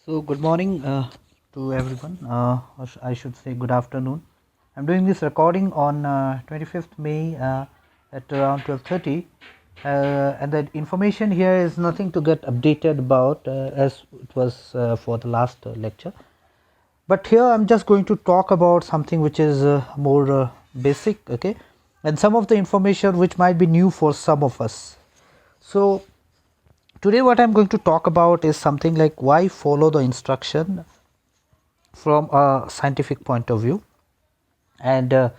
So good morning to everyone, or I should say good afternoon. I'm doing this recording on 25th May at around 12:30, and the information here is nothing to get updated about as it was for the last lecture. But here I'm just going to talk about something which is more basic, okay, and some of the information which might be new for some of us. So today what I'm going to talk about is something like why follow the instruction from a scientific point of view. And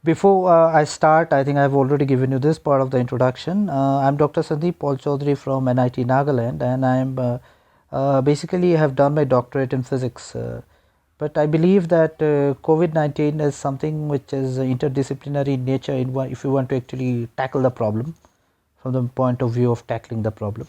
before I start, I think I've already given you this part of the introduction. I'm Dr. Sandeep Paul Chaudhary from NIT Nagaland, and I'm basically have done my doctorate in physics. But I believe that COVID-19 is something which is interdisciplinary in nature if you want to actually tackle the problem from the point of view of tackling the problem.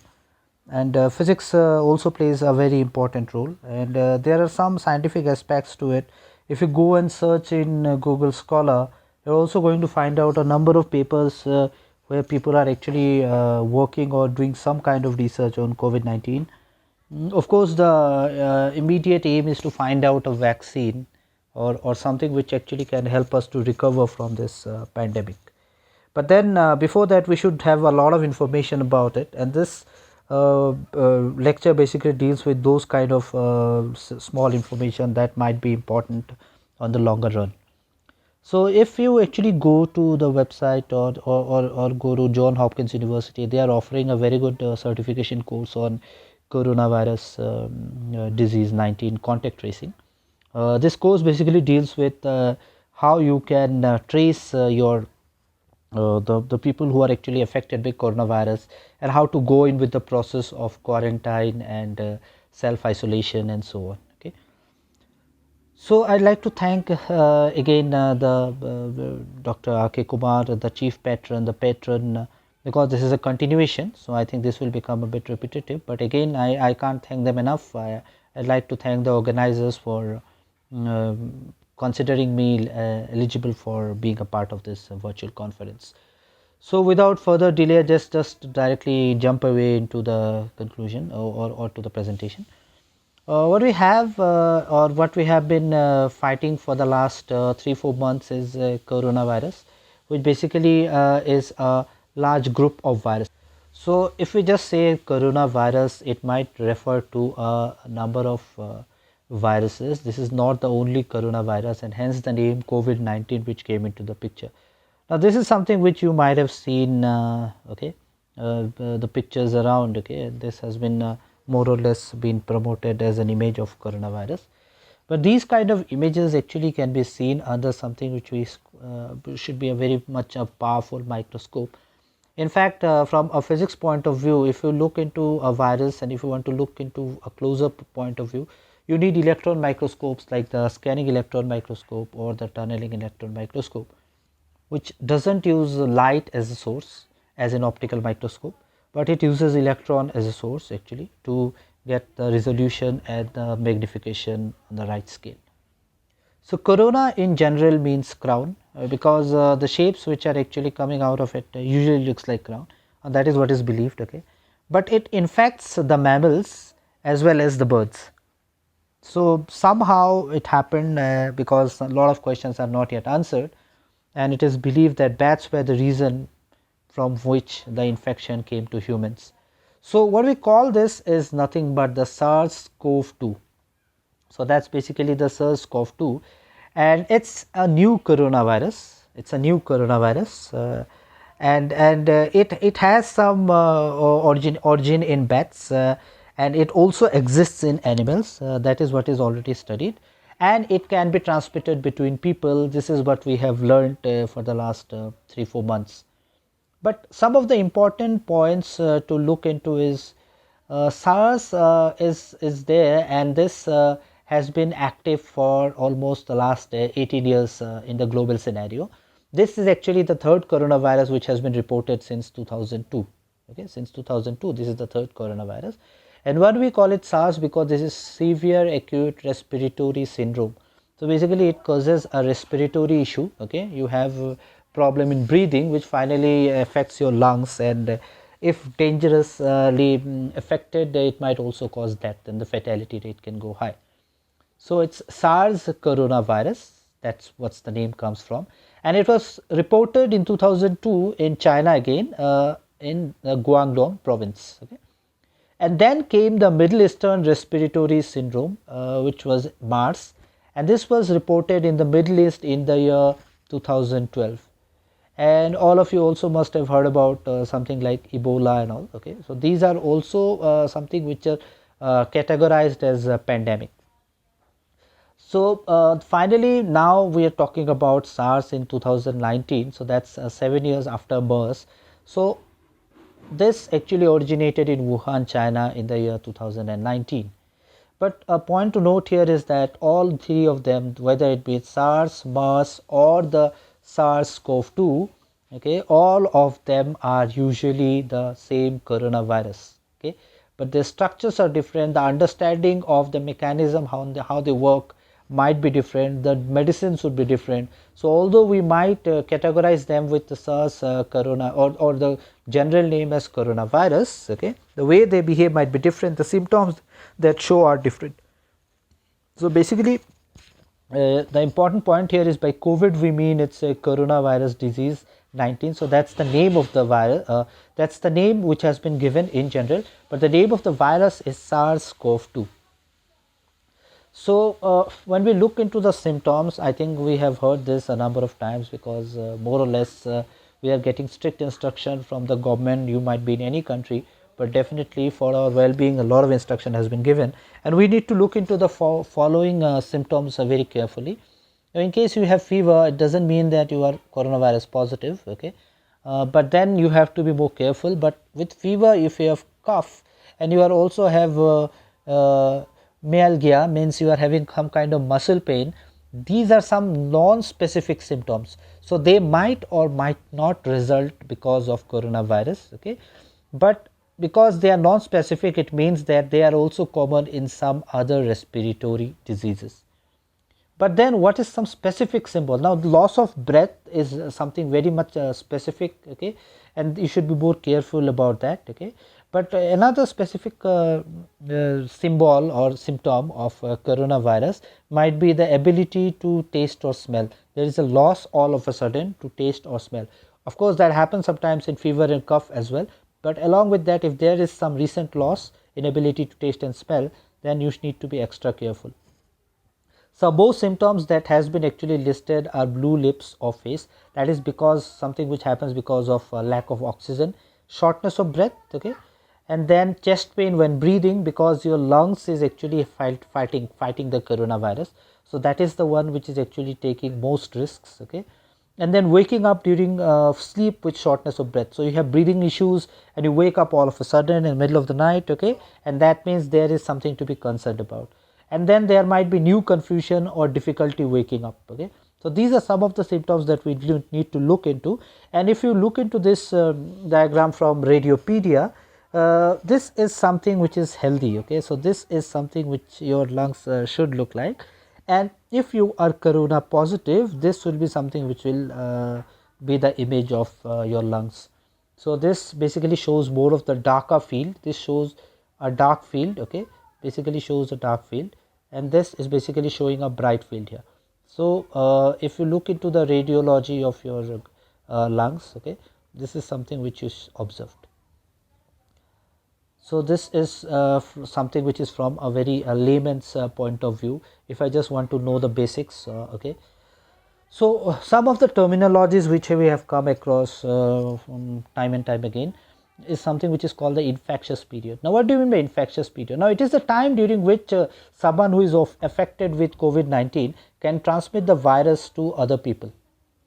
And physics also plays a very important role, and there are some scientific aspects to it. If you go and search in Google Scholar, you're also going to find out a number of papers where people are actually working or doing some kind of research on COVID-19. Of course, the immediate aim is to find out a vaccine or something which actually can help us to recover from this pandemic. But then before that, we should have a lot of information about it, and this lecture basically deals with those kind of small information that might be important on the longer run. So if you actually go to the website or go to John Hopkins University, they are offering a very good certification course on coronavirus disease 19 contact tracing. This course basically deals with how you can trace the people who are actually affected by coronavirus, and how to go in with the process of quarantine and self-isolation and so on. Okay, so I'd like to thank again the Dr. R.K. Kumar, the chief patron, the patron, because this is a continuation, so I think this will become a bit repetitive, but again I can't thank them enough. I'd like to thank the organizers for considering me eligible for being a part of this virtual conference. So without further delay, just directly jump away into the conclusion or to the presentation. What we have or what we have been fighting for the last 3-4 months is coronavirus, which basically is a large group of viruses. So if we just say coronavirus, it might refer to a number of viruses. This is not the only coronavirus, and hence the name COVID-19 which came into the picture. Now this is something which you might have seen, the pictures around. Okay, this has been more or less been promoted as an image of coronavirus, but these kind of images actually can be seen under something which we should be a very much a powerful microscope. In fact, from a physics point of view, if you look into a virus and if you want to look into a close-up point of view, you need electron microscopes like the scanning electron microscope or the tunneling electron microscope, which doesn't use light as a source as an optical microscope, but it uses electron as a source actually to get the resolution and the magnification on the right scale. So corona in general means crown because the shapes which are actually coming out of it usually looks like crown, and that is what is believed. Okay, but it infects the mammals as well as the birds. So somehow it happened because a lot of questions are not yet answered, and it is believed that bats were the reason from which the infection came to humans. So what we call this is nothing but the SARS-CoV-2. So that's basically the SARS-CoV-2, and it's a new coronavirus. It's a new coronavirus, and it has some origin in bats. And it also exists in animals, that is what is already studied, and it can be transmitted between people. This is what we have learned for the last 3-4 months. But some of the important points to look into is SARS is there, and this has been active for almost the last 18 years in the global scenario. This is actually the third coronavirus which has been reported since 2002. Okay, since 2002, this is the third coronavirus. And why do we call it SARS? Because this is severe acute respiratory syndrome. So basically it causes a respiratory issue. Okay, you have a problem in breathing which finally affects your lungs, and if dangerously affected, it might also cause death, and the fatality rate can go high. So it's SARS coronavirus, that's what's the name comes from, and it was reported in 2002 in China again, in Guangdong province. Okay, and then came the Middle Eastern Respiratory Syndrome, which was MARS, and this was reported in the Middle East in the year 2012. And all of you also must have heard about something like Ebola and all. Okay, so these are also something which are categorized as a pandemic. So finally, now we are talking about SARS in 2019. So that's 7 years after MERS. So this actually originated in Wuhan, China in the year 2019. But a point to note here is that all three of them, whether it be SARS, MERS or the SARS-CoV-2, okay, all of them are usually the same coronavirus. Okay, but the structures are different, the understanding of the mechanism, how they work might be different, the medicines would be different. So although we might categorize them with the SARS corona or the general name as coronavirus, okay, the way they behave might be different, the symptoms that show are different. So basically the important point here is by COVID we mean it's a coronavirus disease 19. So that's the name of the virus, that's the name which has been given in general, but the name of the virus is SARS-CoV-2. So when we look into the symptoms, I think we have heard this a number of times, because more or less we are getting strict instruction from the government. You might be in any country, but definitely for our well-being a lot of instruction has been given, and we need to look into the following symptoms very carefully. Now, in case you have fever, it doesn't mean that you are coronavirus positive, okay, but then you have to be more careful. But with fever, if you have cough and you are also have myalgia, means you are having some kind of muscle pain, these are some non-specific symptoms. So they might or might not result because of coronavirus, okay, but because they are non-specific, it means that they are also common in some other respiratory diseases. But then what is some specific symbol? Now loss of breath is something very much specific, okay, and you should be more careful about that, okay. But another specific symbol or symptom of coronavirus might be the ability to taste or smell. There is a loss all of a sudden to taste or smell. Of course that happens sometimes in fever and cough as well, but along with that, if there is some recent loss in ability to taste and smell, then you need to be extra careful. So both symptoms that has been actually listed are blue lips or face. That is because something which happens because of lack of oxygen, shortness of breath, okay, and then chest pain when breathing, because your lungs is actually fighting the coronavirus. So that is the one which is actually taking most risks, okay. And then waking up during sleep with shortness of breath. So you have breathing issues and you wake up all of a sudden in the middle of the night, okay, and that means there is something to be concerned about. And then there might be new confusion or difficulty waking up, okay. So these are some of the symptoms that we need to look into. And if you look into this diagram from Radiopedia, this is something which is healthy, okay. So this is something which your lungs should look like, and if you are corona positive, this will be something which will be the image of your lungs. So this basically shows more of the darker field. This shows a dark field, okay, basically shows a dark field, and this is basically showing a bright field here. So if you look into the radiology of your lungs, okay, this is something which is observed. So this is something which is from a very layman's point of view, if I just want to know the basics, okay. So some of the terminologies which we have come across from time and time again is something which is called the infectious period. Now what do you mean by infectious period? Now it is the time during which someone who is affected with COVID-19 can transmit the virus to other people,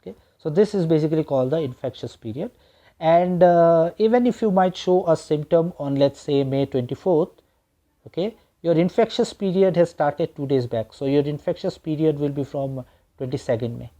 okay. So this is basically called the infectious period. And even if you might show a symptom on, let's say, May 24th, okay, your infectious period has started 2 days back. So your infectious period will be from 22nd May.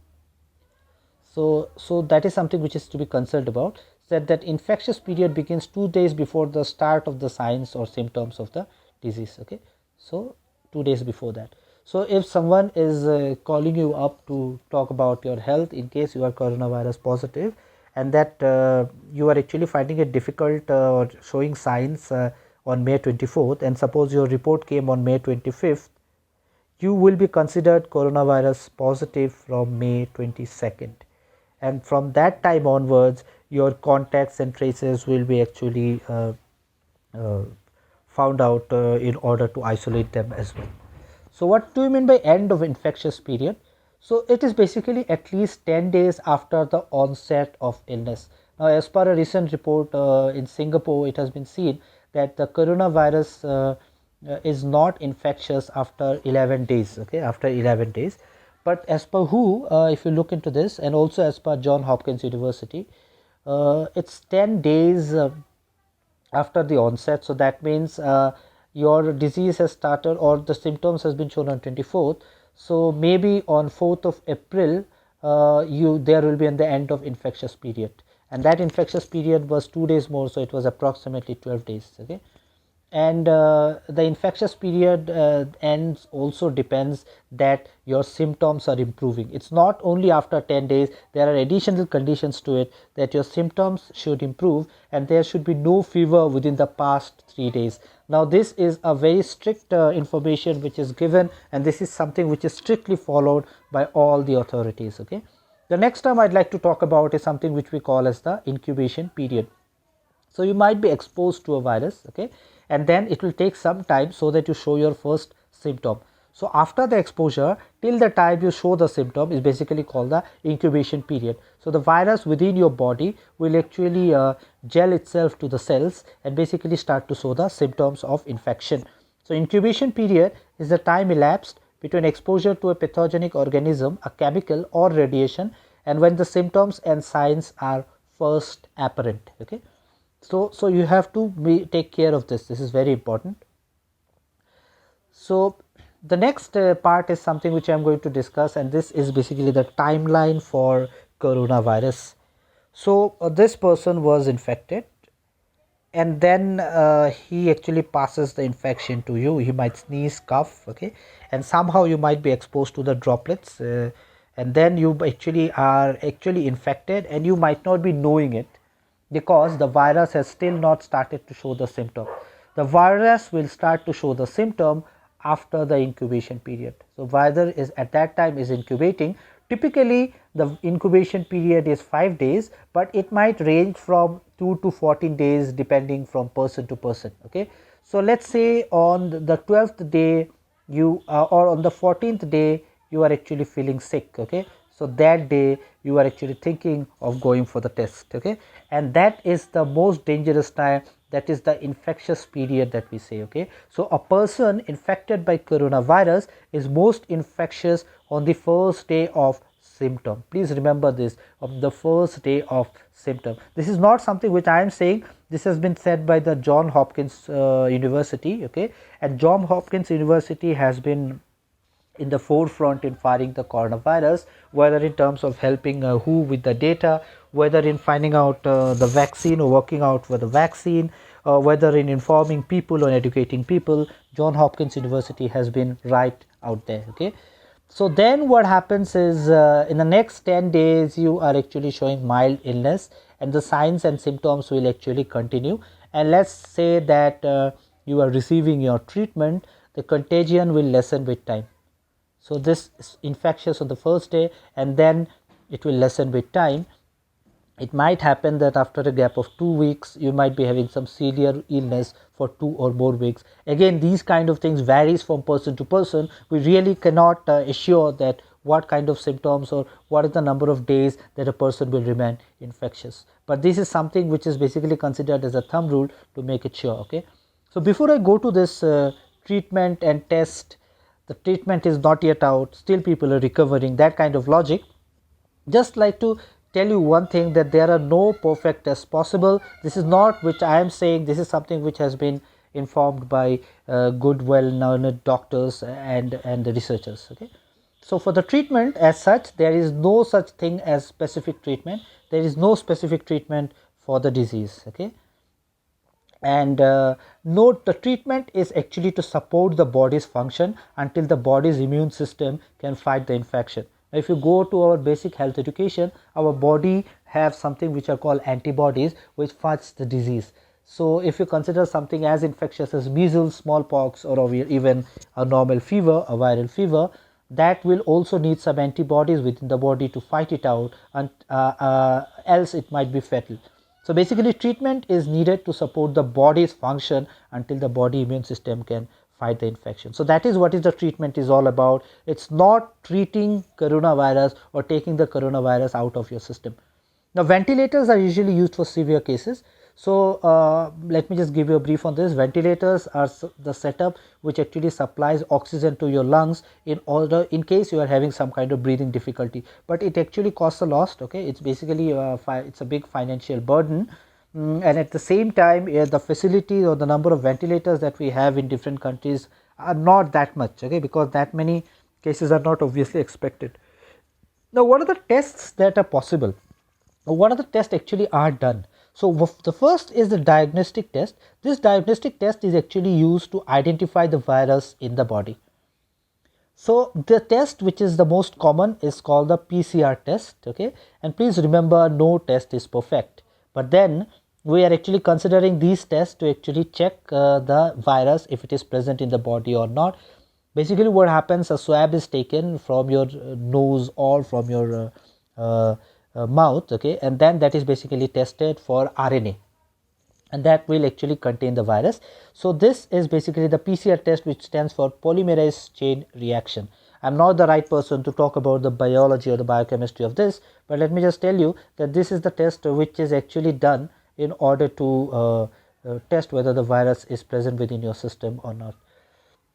So that is something which is to be concerned about, that infectious period begins 2 days before the start of the signs or symptoms of the disease, okay. So 2 days before that. So if someone is calling you up to talk about your health in case you are coronavirus positive, and that you are actually finding it difficult or showing signs on May 24th, and suppose your report came on May 25th, you will be considered coronavirus positive from May 22nd, and from that time onwards your contacts and traces will be actually uh, found out in order to isolate them as well. So what do you mean by end of infectious period? So it is basically at least 10 days after the onset of illness. Now, as per a recent report in Singapore, it has been seen that the coronavirus is not infectious after 11 days, okay, after 11 days. But as per WHO, if you look into this, and also as per Johns Hopkins University, it's 10 days after the onset. So that means your disease has started or the symptoms has been shown on 24th. So maybe on 4th of April there will be in the end of infectious period, and that infectious period was 2 days more, so it was approximately 12 days, okay. And the infectious period ends also depends that your symptoms are improving. It's not only after 10 days, there are additional conditions to it, that your symptoms should improve and there should be no fever within the past 3 days. Now this is a very strict information which is given, and this is something which is strictly followed by all the authorities, okay. The next term I'd like to talk about is something which we call as the incubation period. So you might be exposed to a virus, okay, and then it will take some time so that you show your first symptom. So after the exposure till the time you show the symptom is basically called the incubation period. So the virus within your body will actually gel itself to the cells and basically start to show the symptoms of infection. So incubation period is the time elapsed between exposure to a pathogenic organism, a chemical or radiation, and when the symptoms and signs are first apparent, okay. So you have to take care of this. This is very important. So the next part is something which I am going to discuss, and this is basically the timeline for coronavirus. So this person was infected, and then he actually passes the infection to you. He might sneeze, cough, okay, and somehow you might be exposed to the droplets, and then you actually are infected, and you might not be knowing it, because the virus has still not started to show the symptom. The virus will start to show the symptom after the incubation period. So virus is at that time is incubating. Typically the incubation period is 5 days, but it might range from 2 to 14 days depending from person to person, okay. So let's say on the 12th day you or on the 14th day you are actually feeling sick, okay. So that day you are actually thinking of going for the test, okay, and that is the most dangerous time. That is the infectious period that we say, okay. So a person infected by coronavirus is most infectious on the first day of symptom. Please remember this, of the first day of symptom. This is not something which I am saying. This has been said by the Johns Hopkins University, okay, and Johns Hopkins University has been in the forefront in fighting the coronavirus, whether in terms of helping WHO with the data, whether in finding out the vaccine or working out for the vaccine, whether in informing people or educating people. Johns Hopkins University has been right out there, okay. So then what happens is in the next 10 days you are actually showing mild illness, and the signs and symptoms will actually continue, and let's say that you are receiving your treatment, the contagion will lessen with time. So this is infectious on the first day, and then it will lessen with time. It might happen that after a gap of 2 weeks you might be having some severe illness for 2 or more weeks. Again, these kind of things varies from person to person. We really cannot assure that what kind of symptoms or what is the number of days that a person will remain infectious, but this is something which is basically considered as a thumb rule to make it sure, okay. So before I go to this treatment and test, the treatment is not yet out, still people are recovering, that kind of logic, just like to tell you one thing, that there are no perfect tests possible. This is not which I am saying, this is something which has been informed by good well known doctors and the researchers, okay. So for the treatment as such, there is no such thing as specific treatment. There is no specific treatment for the disease, okay. And note, the treatment is actually to support the body's function until the body's immune system can fight the infection. If you go to our basic health education, our body have something which are called antibodies which fights the disease. So if you consider something as infectious as measles, smallpox, or even a normal fever, a viral fever, that will also need some antibodies within the body to fight it out, and else it might be fatal. So basically treatment is needed to support the body's function until the body immune system can fight the infection. So that is what is the treatment is all about. It's not treating coronavirus or taking the coronavirus out of your system. Now ventilators are usually used for severe cases. So let me just give you a brief on this. Ventilators are the setup which actually supplies oxygen to your lungs in case you are having some kind of breathing difficulty, but it actually costs a lot. Okay, it's basically it's a big financial burden. And at the same time the facilities or the number of ventilators that we have in different countries are not that much, okay, because that many cases are not obviously expected. Now what are the tests that are possible? What are the tests actually are done? So the first is the diagnostic test. This diagnostic test is actually used to identify the virus in the body. So the test which is the most common is called the PCR test, okay, and please remember no test is perfect, but then we are actually considering these tests to actually check the virus if it is present in the body or not. Basically what happens, a swab is taken from your nose or from your mouth, okay, and then that is basically tested for RNA, and that will actually contain the virus. So this is basically the PCR test, which stands for polymerase chain reaction. I am not the right person to talk about the biology or the biochemistry of this, but let me just tell you that this is the test which is actually done in order to test whether the virus is present within your system or not.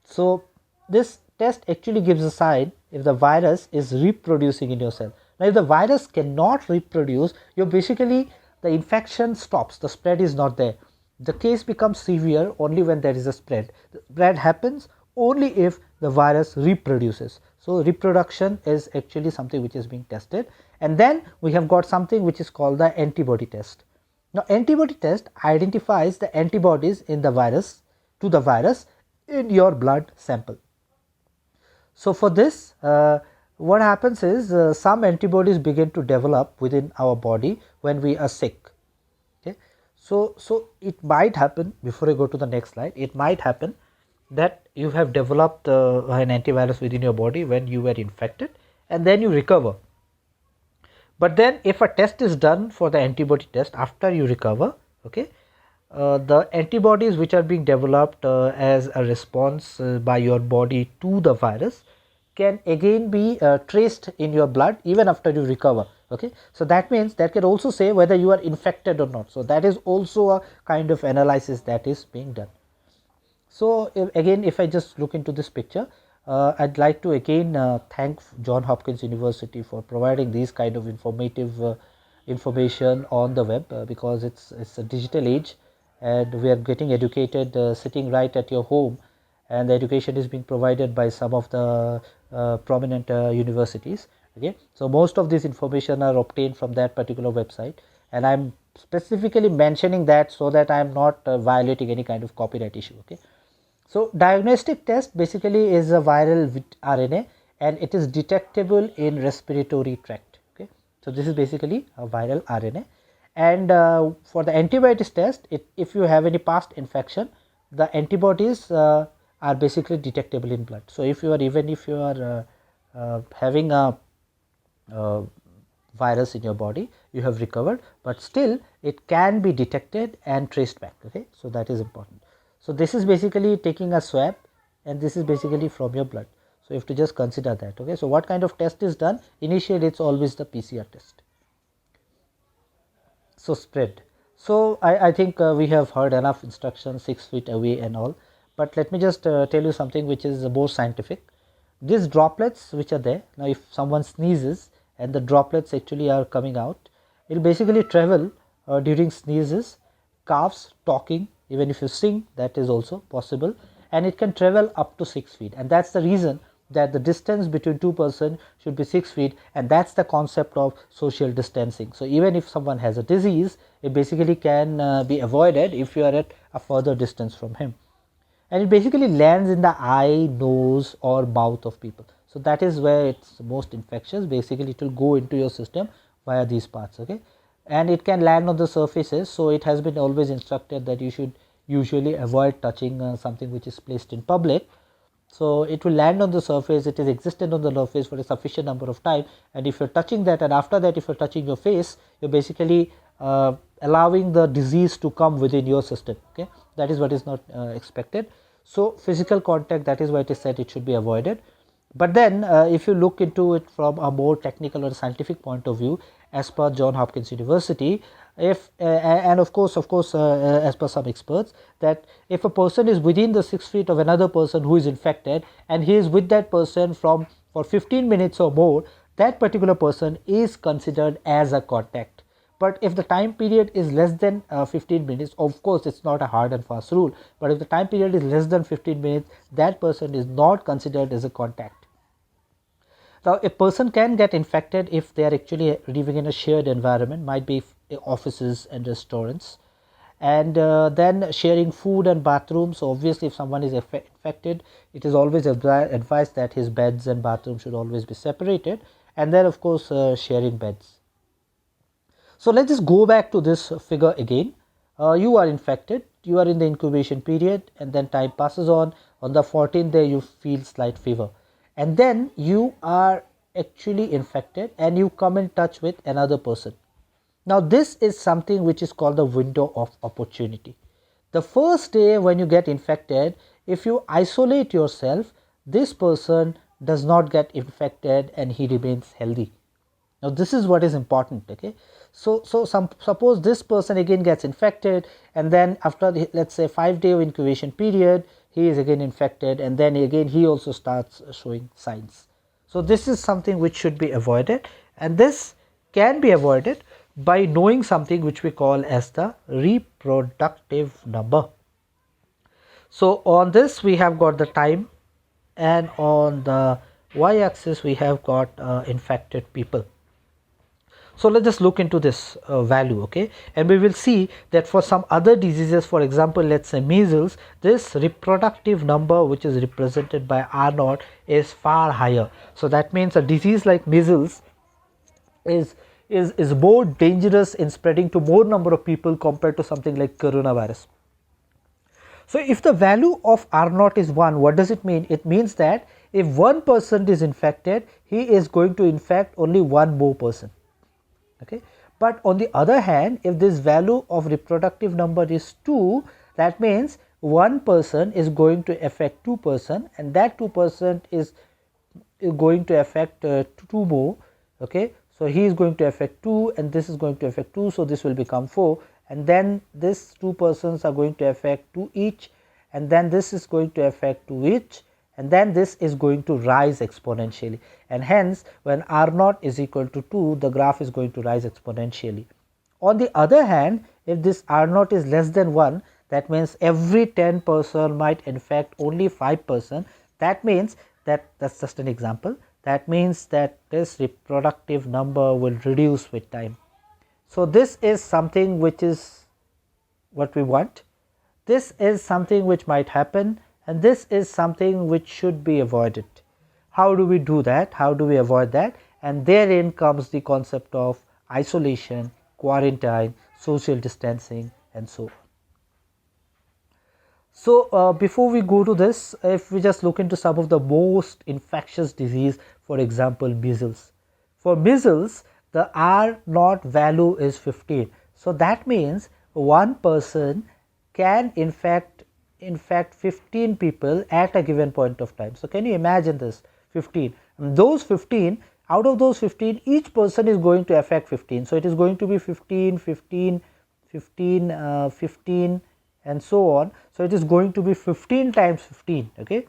So this test actually gives a sign if the virus is reproducing in your cell. Now if the virus cannot reproduce, you basically the infection stops, the spread is not there. The case becomes severe only when there is a spread. The spread happens only if the virus reproduces. So reproduction is actually something which is being tested, and then we have got something which is called the antibody test. Now antibody test identifies the antibodies in the virus to the virus in your blood sample. So for this what happens is some antibodies begin to develop within our body when we are sick. Okay, so it might happen, before I go to the next slide, it might happen that you have developed an antivirus within your body when you were infected, and then you recover. But then if a test is done for the antibody test after you recover, okay, the antibodies which are being developed as a response by your body to the virus can again be traced in your blood even after you recover. Okay, so that means that can also say whether you are infected or not. So that is also a kind of analysis that is being done. So again, if I just look into this picture, I'd like to again thank Johns Hopkins University for providing these kind of informative information on the web, because it's a digital age and we are getting educated sitting right at your home, and the education is being provided by some of the prominent universities. Okay, so most of this information are obtained from that particular website, and I am specifically mentioning that so that I am not violating any kind of copyright issue. Okay, so diagnostic test basically is a viral RNA, and it is detectable in respiratory tract. Okay, so this is basically a viral RNA, and for the antibiotics test, if you have any past infection, the antibodies are basically detectable in blood. So if you are having a virus in your body, you have recovered, but still it can be detected and traced back. Okay, so that is important. So this is basically taking a swab, and this is basically from your blood. So you have to just consider that. Okay, so what kind of test is done? Initially it's always the PCR test. So spread. So I think we have heard enough instructions, 6 feet away and all, but let me just tell you something which is more scientific. These droplets which are there, now if someone sneezes and the droplets actually are coming out, it will basically travel during sneezes, coughs, talking, even if you sing, that is also possible, and it can travel up to 6 feet, and that's the reason that the distance between two persons should be 6 feet, and that's the concept of social distancing. So even if someone has a disease, it basically can be avoided if you are at a further distance from him, and it basically lands in the eye, nose or mouth of people. So that is where it's most infectious. Basically it will go into your system via these parts. Okay, and it can land on the surfaces. So it has been always instructed that you should usually avoid touching something which is placed in public. So it will land on the surface, it is existent on the surface for a sufficient number of time, and if you are touching that, and after that if you are touching your face, you are basically allowing the disease to come within your system. Okay, that is what is not expected. So physical contact, that is why it is said it should be avoided. But then if you look into it from a more technical or scientific point of view, as per Johns Hopkins University, if and of course as per some experts, that if a person is within the 6 feet of another person who is infected, and he is with that person for 15 minutes or more, that particular person is considered as a contact. But if the time period is less than 15 minutes, of course it is not a hard and fast rule, but if the time period is less than 15 minutes, that person is not considered as a contact. Now a person can get infected if they are actually living in a shared environment, might be offices and restaurants, and then sharing food and bathrooms. So obviously if someone is infected, it is always advised that his beds and bathrooms should always be separated, and then of course sharing beds. So let's just go back to this figure again. You are infected, you are in the incubation period, and then time passes on the 14th day you feel slight fever, and then you are actually infected and you come in touch with another person. Now this is something which is called the window of opportunity. The first day when you get infected, if you isolate yourself, this person does not get infected and he remains healthy. Now this is what is important. Okay, so suppose this person again gets infected, and then after let's say 5-day incubation period, he is again infected, and then again he also starts showing signs. So this is something which should be avoided, and this can be avoided by knowing something which we call as the reproductive number. So on this we have got the time, and on the y-axis we have got infected people. So let's just look into this value, okay, and we will see that for some other diseases, for example, let's say measles, this reproductive number which is represented by R0 is far higher. So that means a disease like measles is more dangerous in spreading to more number of people compared to something like coronavirus. So if the value of R0 is 1, what does it mean? It means that if one person is infected, he is going to infect only one more person. Okay, but on the other hand, if this value of reproductive number is 2, that means one person is going to affect 2 person, and that 2 person is going to affect 2 more. Okay, so he is going to affect 2, and this is going to affect 2, so this will become 4, and then this 2 persons are going to affect 2 each, and then this is going to affect 2 each, and then this is going to rise exponentially, and hence when R0 is equal to 2, the graph is going to rise exponentially. On the other hand, if this R0 is less than 1, that means every 10 person might infect only 5 person. That means that's just an example. That means that this reproductive number will reduce with time. So this is something which is what we want. This is something which might happen, and this is something which should be avoided. How do we do that? How do we avoid that? And therein comes the concept of isolation, quarantine, social distancing, and so on. So before we go to this, if we just look into some of the most infectious disease, for example measles. For measles, the R0 value is 15. So that means one person can infect 15 people at a given point of time. So can you imagine this? 15. And those 15, out of those 15, each person is going to affect 15. So it is going to be 15, 15, 15, 15, and so on. So it is going to be 15 times 15. Okay.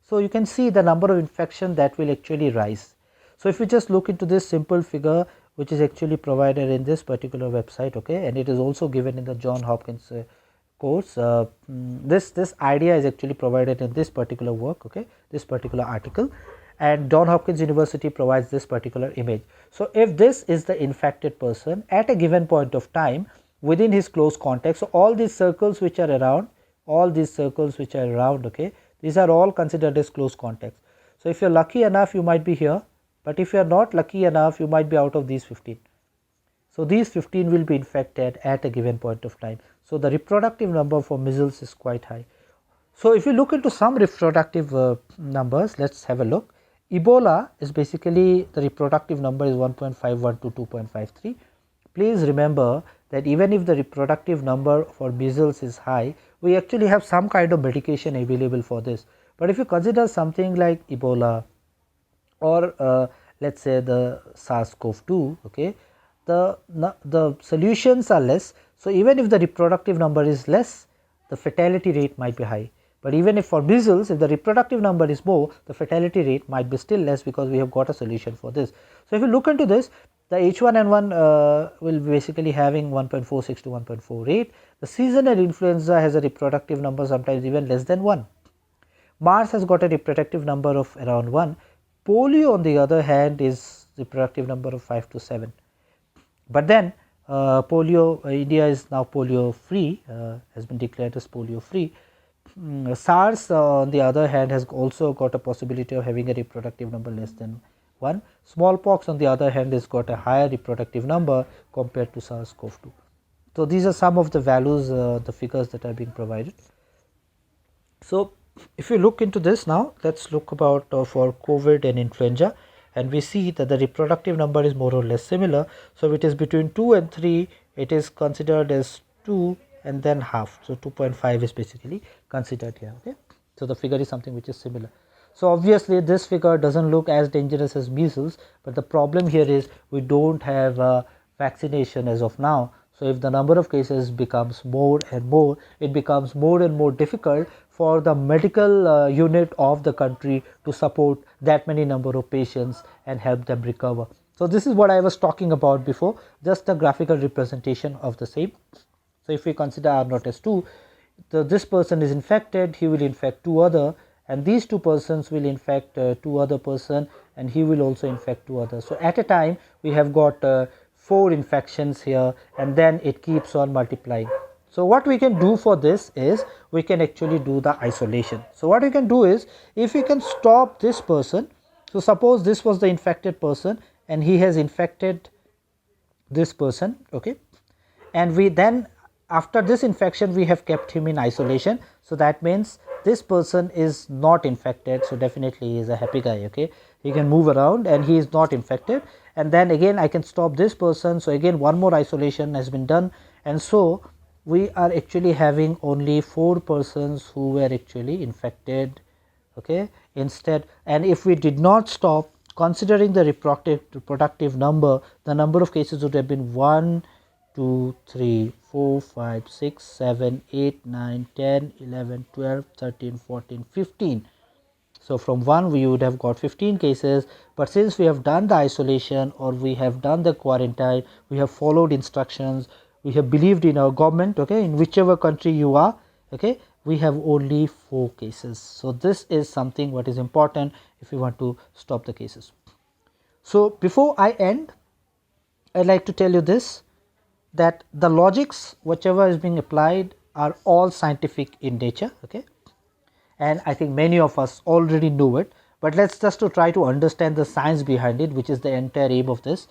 So you can see the number of infection that will actually rise. So if we just look into this simple figure, which is actually provided in this particular website, okay, and it is also given in the Johns Hopkins course. This idea is actually provided in this particular work, okay, this particular article, and Johns Hopkins University provides this particular image. So if this is the infected person at a given point of time within his close contact, so all these circles which are around, okay, these are all considered as close contacts. So if you are lucky enough, you might be here, but if you are not lucky enough, you might be out of these 15. So these 15 will be infected at a given point of time. So the reproductive number for measles is quite high. So if you look into some reproductive numbers, let's have a look. Ebola is basically the reproductive number is 1.51 to 2.53. Please remember that even if the reproductive number for measles is high, we actually have some kind of medication available for this. But if you consider something like Ebola or let us say the SARS-CoV-2, okay, the solutions are less. So even if the reproductive number is less, the fatality rate might be high. But even if for measles, if the reproductive number is more, the fatality rate might be still less because we have got a solution for this. So if you look into this, the H1N1 will be basically having 1.46 to 1.48. The seasonal influenza has a reproductive number sometimes even less than 1. SARS has got a reproductive number of around 1. Polio on the other hand is reproductive number of 5 to 7. But then polio, India is now polio free, has been declared as polio free. SARS on the other hand has also got a possibility of having a reproductive number less than 1. Smallpox on the other hand has got a higher reproductive number compared to SARS-CoV-2. So these are some of the values, the figures that are being provided. So if you look into this now, let's look about for COVID and influenza, and we see that the reproductive number is more or less similar. So it is between 2 and 3, it is considered as 2 and then half. So 2.5 is basically considered here. Okay, so the figure is something which is similar. So obviously this figure doesn't look as dangerous as measles, but the problem here is we don't have vaccination as of now. So if the number of cases becomes more and more, it becomes more and more difficult for the medical unit of the country to support that many number of patients and help them recover. So this is what I was talking about before, just a graphical representation of the same. So if we consider R naught as 2, this person is infected, he will infect 2 other, and these 2 persons will infect 2 other person, and he will also infect 2 others. So at a time we have got 4 infections here, and then it keeps on multiplying. So what we can do for this is we can actually do the isolation. So what we can do is, if we can stop this person, so suppose this was the infected person and he has infected this person, okay, and we then after this infection we have kept him in isolation. So that means this person is not infected, so definitely he is a happy guy, okay, he can move around and he is not infected. And then again I can stop this person, so again one more isolation has been done, and so we are actually having only 4 persons who were actually infected, okay, instead. And if we did not stop, considering the reproductive number, the number of cases would have been 1, 2, 3, 4, 5, 6, 7, 8, 9, 10, 11, 12, 13, 14, 15. So from 1 we would have got 15 cases, but since we have done the isolation or we have done the quarantine, we have followed instructions, we have believed in our government, okay, in whichever country you are, okay, we have only 4 cases. So this is something what is important if we want to stop the cases. So before I end, I'd like to tell you this, that the logics whichever is being applied are all scientific in nature, okay, and I think many of us already know it, but let's just to try to understand the science behind it, which is the entire aim of this.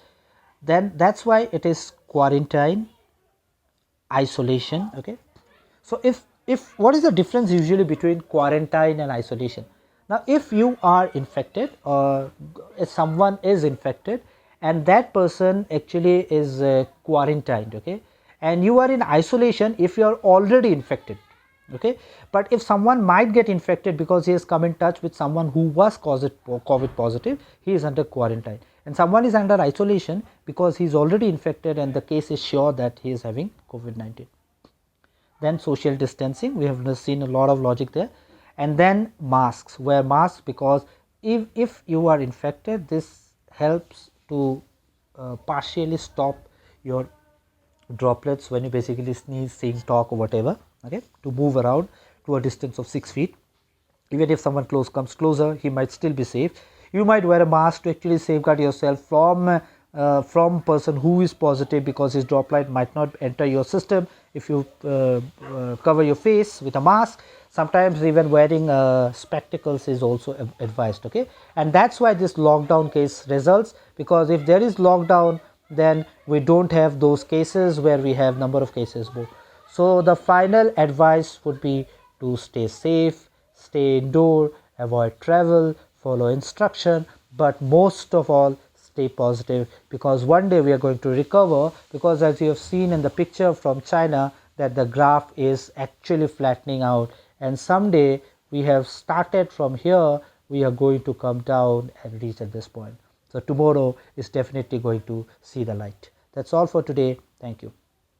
Then that's why it is quarantine, isolation, okay. So if what is the difference usually between quarantine and isolation? Now if you are infected or if someone is infected and that person actually is quarantined, okay, and you are in isolation if you are already infected, okay, but if someone might get infected because he has come in touch with someone who was COVID positive, he is under quarantine, and someone is under isolation because he is already infected and the case is sure that he is having COVID-19. Then social distancing, we have seen a lot of logic there, and then masks, wear masks because if you are infected, this helps to partially stop your droplets when you basically sneeze, sing, talk or whatever, okay, to move around to a distance of 6 feet. Even if someone comes closer, he might still be safe. You might wear a mask to actually safeguard yourself from person who is positive, because his droplet might not enter your system if you cover your face with a mask. Sometimes even wearing spectacles is also advised, okay, and that's why this lockdown case results, because if there is lockdown, then we don't have those cases where we have number of cases more. So the final advice would be to stay safe, stay indoor, avoid travel, follow instruction, but most of all stay positive, because one day we are going to recover, because as you have seen in the picture from China that the graph is actually flattening out, and someday we have started from here, we are going to come down and reach at this point. So tomorrow is definitely going to see the light. That's all for today. Thank you.